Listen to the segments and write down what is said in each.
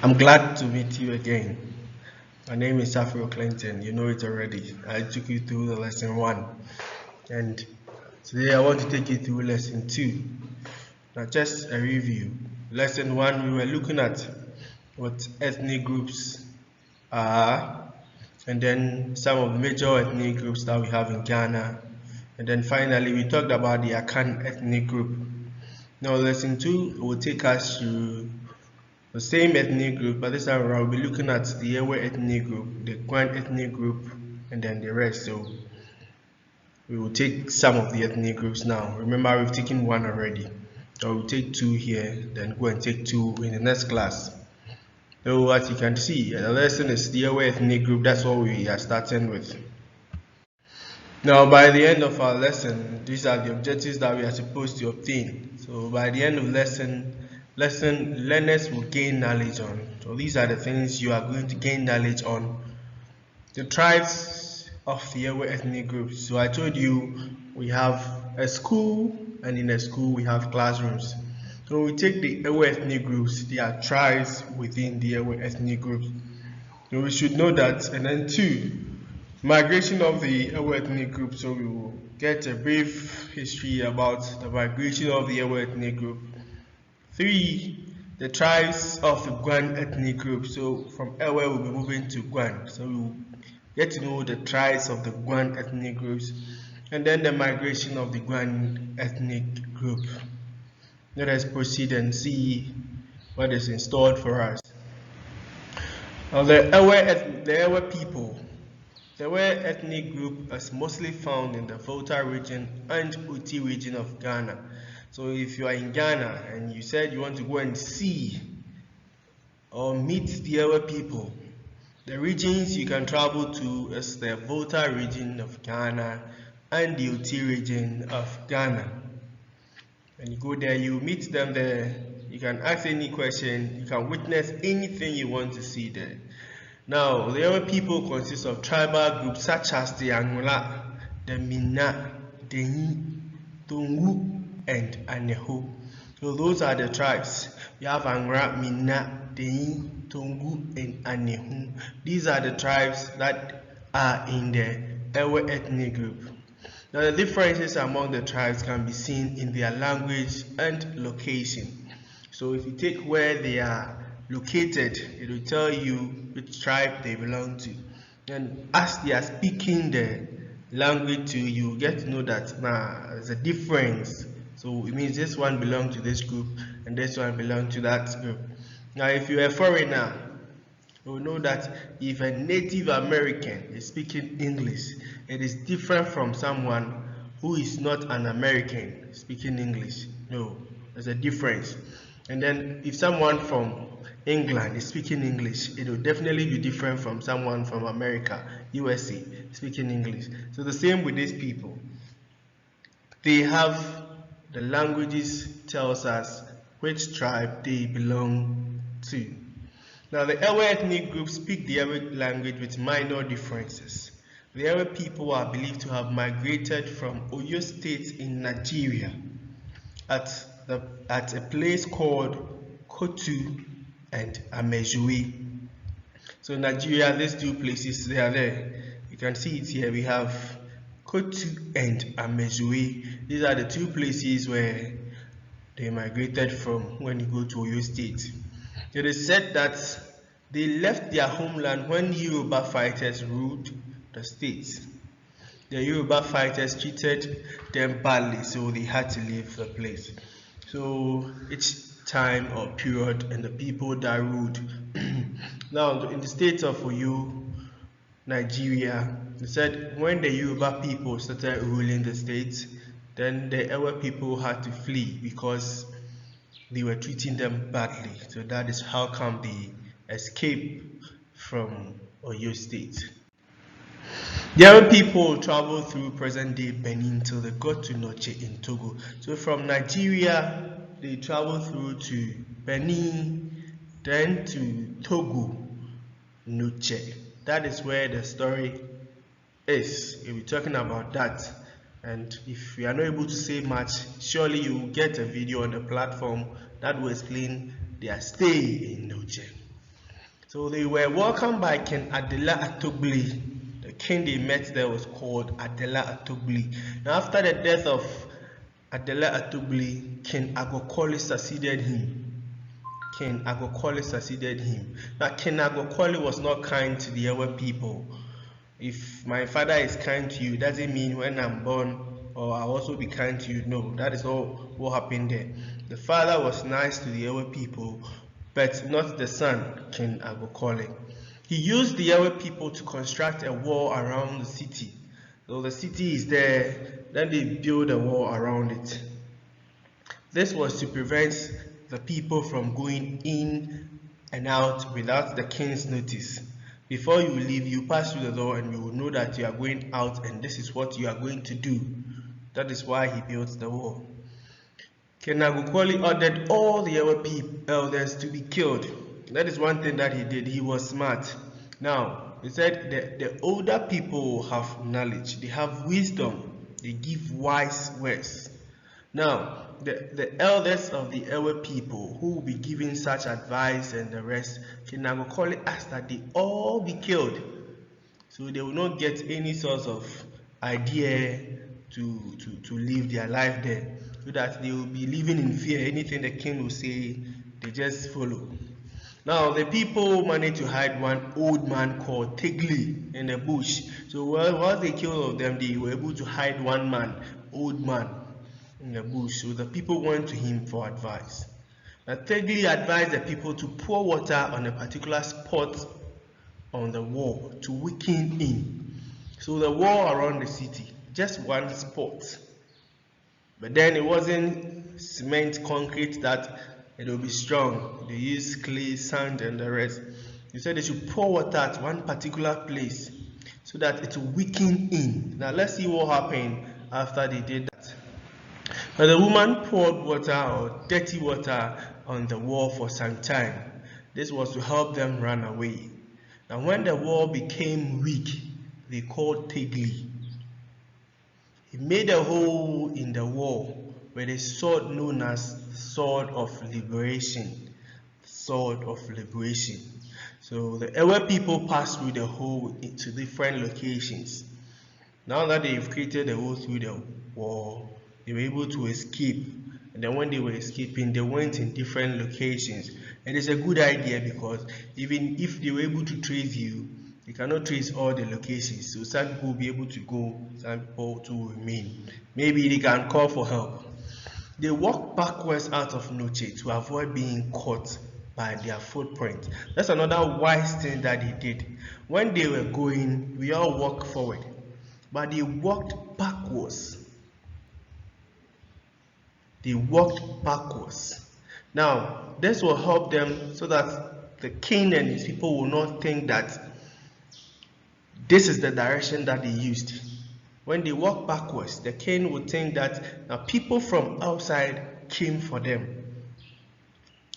I'm glad to meet you again. My name is Afro Clinton. You know it already. I took you through the lesson 1, and today I want to take you through lesson 2. Now, just a review. Lesson 1, we were looking at what ethnic groups are, and then some of the major ethnic groups that we have in Ghana, and then finally we talked about the Akan ethnic group. Now, lesson 2 will take us to the same ethnic group, but this time around we'll be looking at the Ewe ethnic group, the Kwan ethnic group, and then the rest. So we will take some of the ethnic groups now. Remember, we've taken 1 already, so we'll take 2 here, then go and take 2 in the next class. So as you can see, the lesson is the Ewe ethnic group. That's what we are starting with. Now, by the end of our lesson, these are the objectives that we are supposed to obtain. So by the end of lesson, learners will gain knowledge on. So these are the things you are going to gain knowledge on. The tribes of the Ewe ethnic groups. So I told you we have a school, and in a school we have classrooms. So we take the Ewe ethnic groups, they are tribes within the Ewe ethnic groups. So we should know that. And then 2, migration of the Ewe ethnic group. So we will get a brief history about the migration of the Ewe ethnic group. 3, the tribes of the Guan ethnic group. So from Ewe we'll be moving to Guan. So we'll get to know the tribes of the Guan ethnic groups. And then the migration of the Guan ethnic group. Let us proceed and see what is in store for us. Now the Ewe people. The Ewe ethnic group is mostly found in the Volta region and Uti region of Ghana. So if you are in Ghana and you said you want to go and see or meet the Ewe people, the regions you can travel to is the Volta region of Ghana and the Uti region of Ghana. When you go there, you meet them there. You can ask any question. You can witness anything you want to see there. Now, the Ewe people consist of tribal groups such as the Angola, the Mina, the Yi, Tungu, and Aneho. So those are the tribes. We have Angola, Mina, the Yi, Tungu, and Aneho. These are the tribes that are in the Ewe ethnic group. Now, the differences among the tribes can be seen in their language and location. So if you take where they are located, it will tell you which tribe they belong to. And as they are speaking the language to you, get to know that there's a difference. So it means this one belongs to this group and this one belongs to that group. Now, if you're a foreigner, you will know that if a Native American is speaking English, it is different from someone who is not an American speaking English. No, there's a difference. And then if someone from England is speaking English, it will definitely be different from someone from America, USA, speaking English. So the same with these people. They have the languages tells us which tribe they belong to. Now the Ewe ethnic group speak the Ewe language with minor differences. The Ewe people are believed to have migrated from Oyo State in Nigeria at a place called Kotu and Amejue. So in Nigeria, these 2 places, they are there. You can see it here. We have Kotu and Amejue. These are the 2 places where they migrated from when you go to Oyo State. It is said that they left their homeland when Yoruba fighters ruled the state. The Yoruba fighters treated them badly, so they had to leave the place. So each time or period and the people that ruled. Now in the state of Oyo, Nigeria, they said when the Yoruba people started ruling the state, then the Ewe people had to flee because they were treating them badly. So that is how come they escaped from Oyo State. The Ewe people traveled through present-day Benin till they got to Noche in Togo. So from Nigeria, they traveled through to Benin, then to Togo, Noche. That is where the story is. We'll be talking about that. And if we are not able to say much, surely you will get a video on the platform that will explain their stay in Noche. So they were welcomed by King Adela Atogli. The king they met there was called Adela Atogli. Now after the death of Adela Atogli, King Agokoli succeeded him. King Agokoli succeeded him. Now King Agokoli was not kind to the Ewe people. If my father is kind to you, doesn't mean when I'm born or I'll also be kind to you. No, that is all what happened there. The father was nice to the Ewe people, but not the son, King Agokoli. He used the Ewe people to construct a wall around the city. So the city is there, then they build a wall around it. This was to prevent the people from going in and out without the king's notice. Before you leave, you pass through the door and you will know that you are going out and this is what you are going to do. That is why he built the wall. King Agokoli ordered all the elders to be killed. That is one thing that he did. He was smart. Now, he said that the older people have knowledge. They have wisdom. They give wise words. Now, the elders of the Ewe people who will be giving such advice and the rest, King Agokoli asked that they all be killed. So they will not get any sort of idea to live their life there. So that they will be living in fear. Anything the king will say, they just follow. Now the people managed to hide one old man called Tegli in the bush. So once they killed all of them, they were able to hide one man, old man, in the bush. So the people went to him for advice. Now Tegli advised the people to pour water on a particular spot on the wall to weaken in. So the wall around the city, just one spot. But then it wasn't cement, concrete that it will be strong. They used clay, sand, and the rest. They said they should pour water at one particular place so that it will weaken in. Now let's see what happened after they did that. But the woman poured water or dirty water on the wall for some time. This was to help them run away. Now when the wall became weak, they called Tegli. He made a hole in the wall with a sword known as Sword of Liberation. Sword of Liberation. So the Ewe people passed through the hole into different locations. Now that they've created a hole through the wall, they were able to escape. And then when they were escaping, they went in different locations. And it's a good idea because even if they were able to trace you, they cannot trace all the locations. So some people will be able to go, some people to remain. Maybe they can call for help. They walked backwards out of Noche to avoid being caught by their footprint. That's another wise thing that they did. When they were going, we all walked forward. But they walked backwards. They walked backwards. Now, this will help them so that the king and his people will not think that this is the direction that they used. When they walk backwards, the king would think that now people from outside came for them.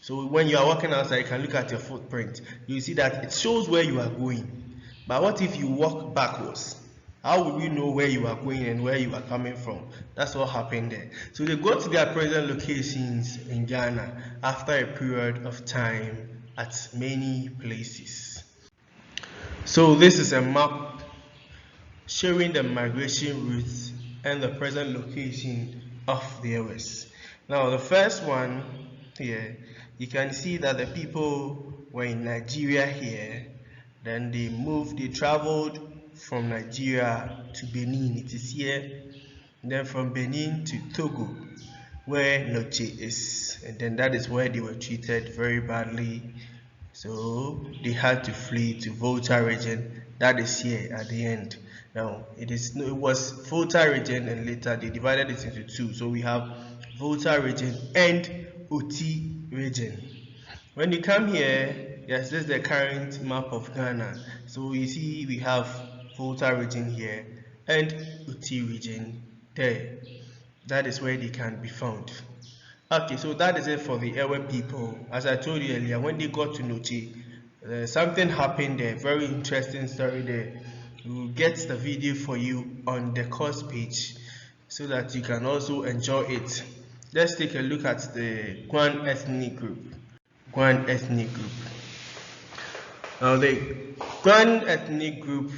So when you are walking outside, you can look at your footprint. You see that it shows where you are going. But what if you walk backwards? How will you know where you are going and where you are coming from? That's what happened there. So they go to their present locations in Ghana after a period of time at many places. So this is a map showing the migration routes and the present location of the Ewes. Now the first one here, you can see that the people were in Nigeria here, then they traveled from Nigeria to Benin, it is here, and then from Benin to Togo, where Noche is, and then that is where they were treated very badly. So they had to flee to Volta region, that is here at the end. Now it was Volta region and later they divided it into two. So we have Volta region and Oti region. When you come here, yes, this is the current map of Ghana. So you see we have Volta region here and Oti region there. That is where they can be found. Okay, so that is it for the Ewe people. As I told you earlier, when they got to Noche, something happened there, very interesting story there. We will get the video for you on the course page so that you can also enjoy it. Let's take a look at the Guan ethnic group. Guan ethnic group. Now, the Guan ethnic group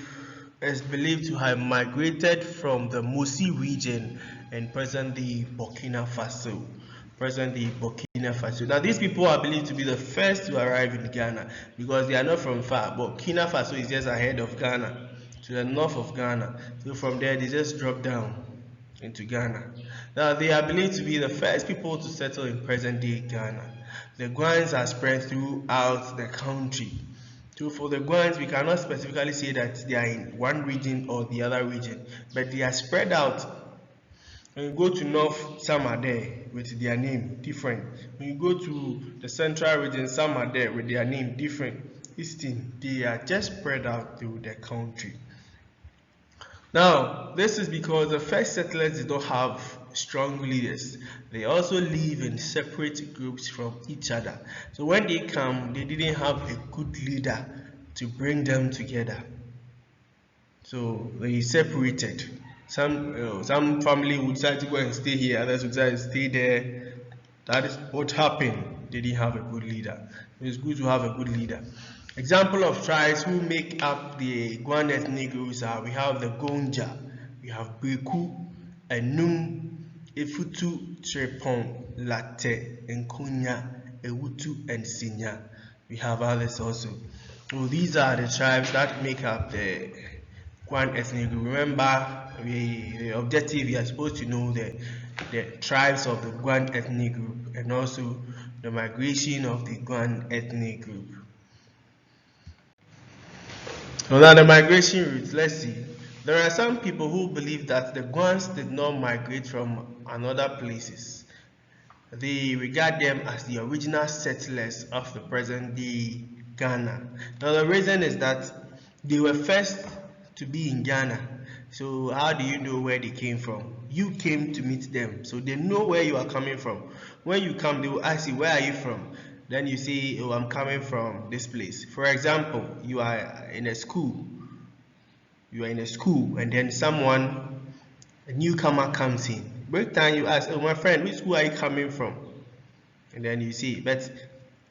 is believed to have migrated from the Musi region and presently Burkina Faso. Now, these people are believed to be the first to arrive in Ghana because they are not from far. Burkina Faso is just ahead of Ghana, to the north of Ghana. So from there, they just drop down into Ghana. Now, they are believed to be the first people to settle in present-day Ghana. The Guans are spread throughout the country. So for the Guans, we cannot specifically say that they are in one region or the other region, but they are spread out. When you go to north, some are there with their name different. When you go to the central region, some are there with their name different. Eastern, they are just spread out through the country. Now, this is because the first settlers did not have strong leaders. They also live in separate groups from each other. So when they come, they didn't have a good leader to bring them together. So they separated. Some family would decide to go and stay here, others would decide to stay there. That is what happened. They didn't have a good leader. It's good to have a good leader. Example of tribes who make up the Guan ethnic groups are: we have the Gonja, we have Beku, Enum, Efutu, Trepon, Latte, Nkonya, Ewutu, and Sinya. We have others also. So these are the tribes that make up the Guan ethnic group. Remember, the objective, we are supposed to know the tribes of the Guan ethnic group and also the migration of the Guan ethnic group. So now the migration routes, let's see. There are some people who believe that the Guans did not migrate from another places. They regard them as the original settlers of the present day Ghana. Now the reason is that they were first to be in Ghana. So how do you know where they came from? You came to meet them, so they know where you are coming from. When you come, they will ask you, where are you from? Then you say, oh, I'm coming from this place. For example, you are in a school, and then a newcomer comes in. Break time, you ask, oh, my friend, which school are you coming from? And then you say, but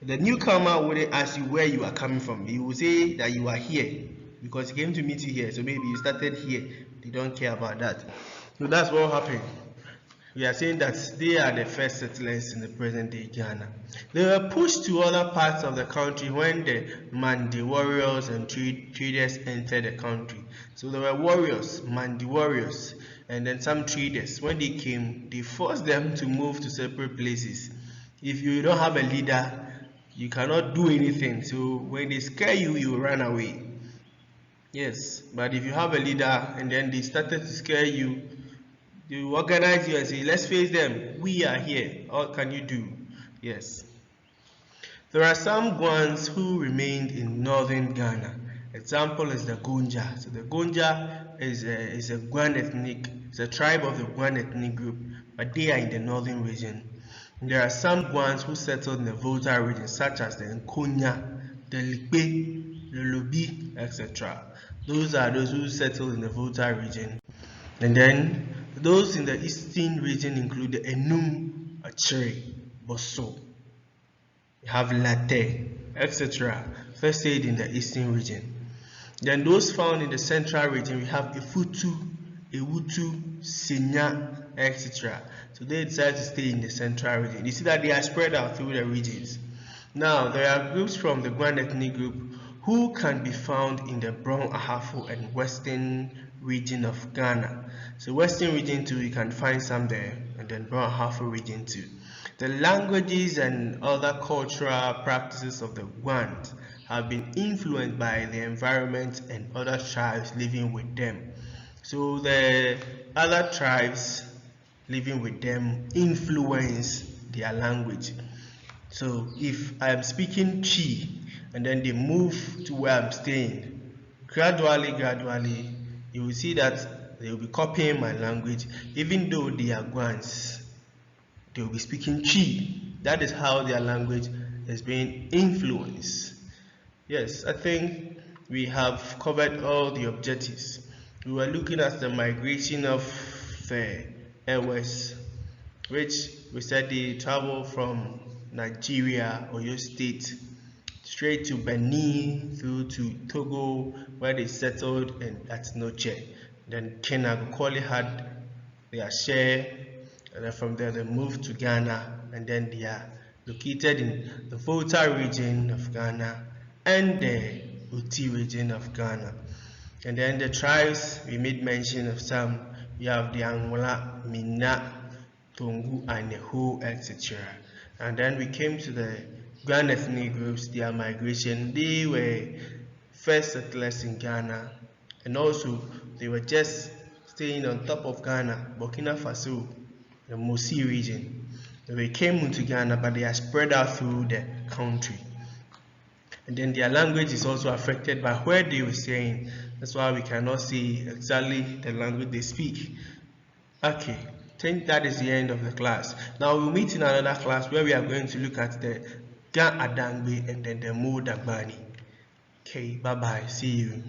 the newcomer wouldn't ask you where you are coming from. He will say that you are here because he came to meet you here. So maybe you started here. They don't care about that. So that's what happened. We are saying that they are the first settlers in the present day Ghana. They were pushed to other parts of the country when the Mandi warriors and traders entered the country. So there were warriors, Mandi warriors, and then some traders. When they came, they forced them to move to separate places. If you don't have a leader, you cannot do anything. So when they scare you, you run away. Yes, but if you have a leader and then they started to scare you, you organize you and say, let's face them, we are here, what can you do? Yes. There are some Guans who remained in northern Ghana. Example is the Gonja. So the Gonja is a Guan ethnic, it's a tribe of the Guan ethnic group, but they are in the northern region. And there are some Guans who settled in the Volta region, such as the Nkonya, the Likpe, the Lobi, etc. Those are those who settled in the Volta region. And then those in the eastern region include the Enum, Achere, Boso. We have Latte, etc. First aid in the eastern region. Then those found in the central region, we have Efutu, Ewutu, Sinya, etc. So they decided to stay in the central region. You see that they are spread out through the regions. Now, there are groups from the Guan ethnic group who can be found in the Brown Ahafo and Western region of Ghana. So Western region too, you can find some there, and then Brown Ahafo region too. The languages and other cultural practices of the Guans have been influenced by the environment and other tribes living with them. So the other tribes living with them influence their language. So if I am speaking Chi and then they move to where I'm staying, gradually, you will see that they will be copying my language. Even though they are Guans, they will be speaking Chi. That is how their language is being influenced. Yes, I think we have covered all the objectives. We were looking at the migration of the Airways, which we said they travel from Nigeria or your state straight to Benin, through to Togo, where they settled at Noche. Then Ken Agokoli had their share, and then from there they moved to Ghana, and then they are located in the Volta region of Ghana and the Uti region of Ghana. And then the tribes, we made mention of some. We have the Angola, Mina, Tongu, Aneho, etc. And then we came to the Grand ethnic groups, their migration. They were first settlers in Ghana, and also they were just staying on top of Ghana, Burkina Faso, the Mosi region. They came into Ghana, but they are spread out through the country. And then their language is also affected by where they were staying. That's why we cannot see exactly the language they speak. Okay, I think that is the end of the class. Now we'll meet in another class where we are going to look at the Ga Adangbe and then the Mo Dagbani. Okay, bye bye. See you.